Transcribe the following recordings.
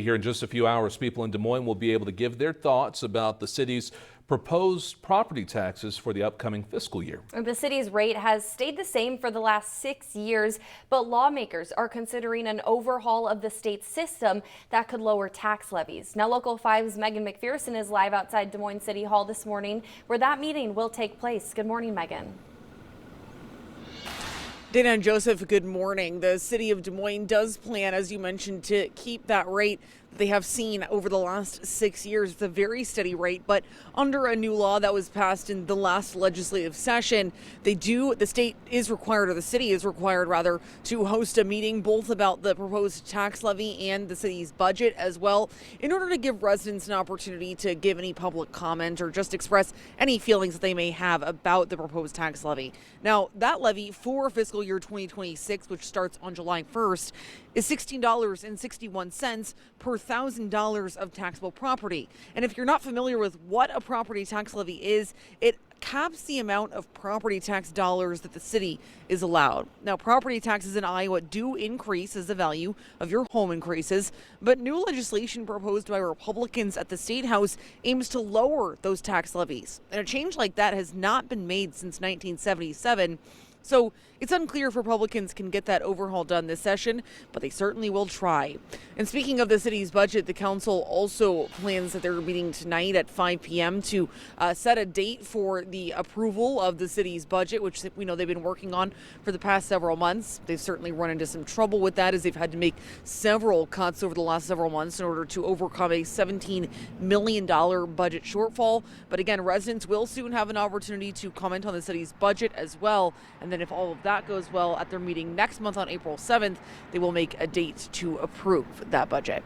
Here in just a few hours, people in Des Moines will be able to give their thoughts about the city's proposed property taxes for the upcoming fiscal year. The city's rate has stayed the same for the last 6 years, but lawmakers are considering an overhaul of the state system that could lower tax levies. Now, Local 5's Megan McPherson is live outside Des Moines City Hall this morning, where that meeting will take place. Good morning, Megan. Dana and Joseph, good morning. The city of Des Moines does plan, as you mentioned, to keep that rate they have seen over the last 6 years. It's a very steady rate, but under a new law that was passed in the last legislative session, the state is required, or the city is required rather, to host a meeting both about the proposed tax levy and the city's budget as well, in order to give residents an opportunity to give any public comment or just express any feelings that they may have about the proposed tax levy. Now, that levy for fiscal year 2026, which starts on July 1st, is $16.61 per $1,000 of taxable property. And if you're not familiar with what a property tax levy is, it caps the amount of property tax dollars that the city is allowed. Now, property taxes in Iowa do increase as the value of your home increases, but new legislation proposed by Republicans at the State House aims to lower those tax levies. And a change like that has not been made since 1977. So it's unclear if Republicans can get that overhaul done this session, but they certainly will try. And speaking of the city's budget, the council also plans that they're meeting tonight at 5 p.m. to set a date for the approval of the city's budget, which we know they've been working on for the past several months. They've certainly run into some trouble with that, as they've had to make several cuts over the last several months in order to overcome a $17 million budget shortfall. But again, residents will soon have an opportunity to comment on the city's budget as well. And then if all of that goes well at their meeting next month on April 7th, they will make a date to approve that budget.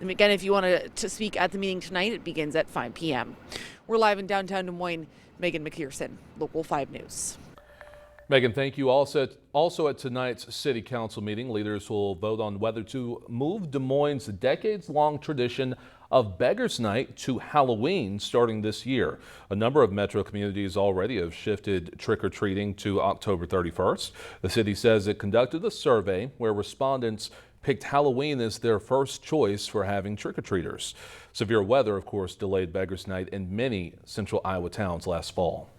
And again, if you want to speak at the meeting tonight, it begins at 5 p.m. We're live in downtown Des Moines. Megan McPherson, Local 5 News. Megan, thank you. Also at tonight's City Council meeting, leaders will vote on whether to move Des Moines' decades-long tradition of Beggars Night to Halloween starting this year. A number of metro communities already have shifted trick-or-treating to October 31st. The city says it conducted a survey where respondents picked Halloween as their first choice for having trick-or-treaters. Severe weather, of course, delayed Beggars Night in many central Iowa towns last fall.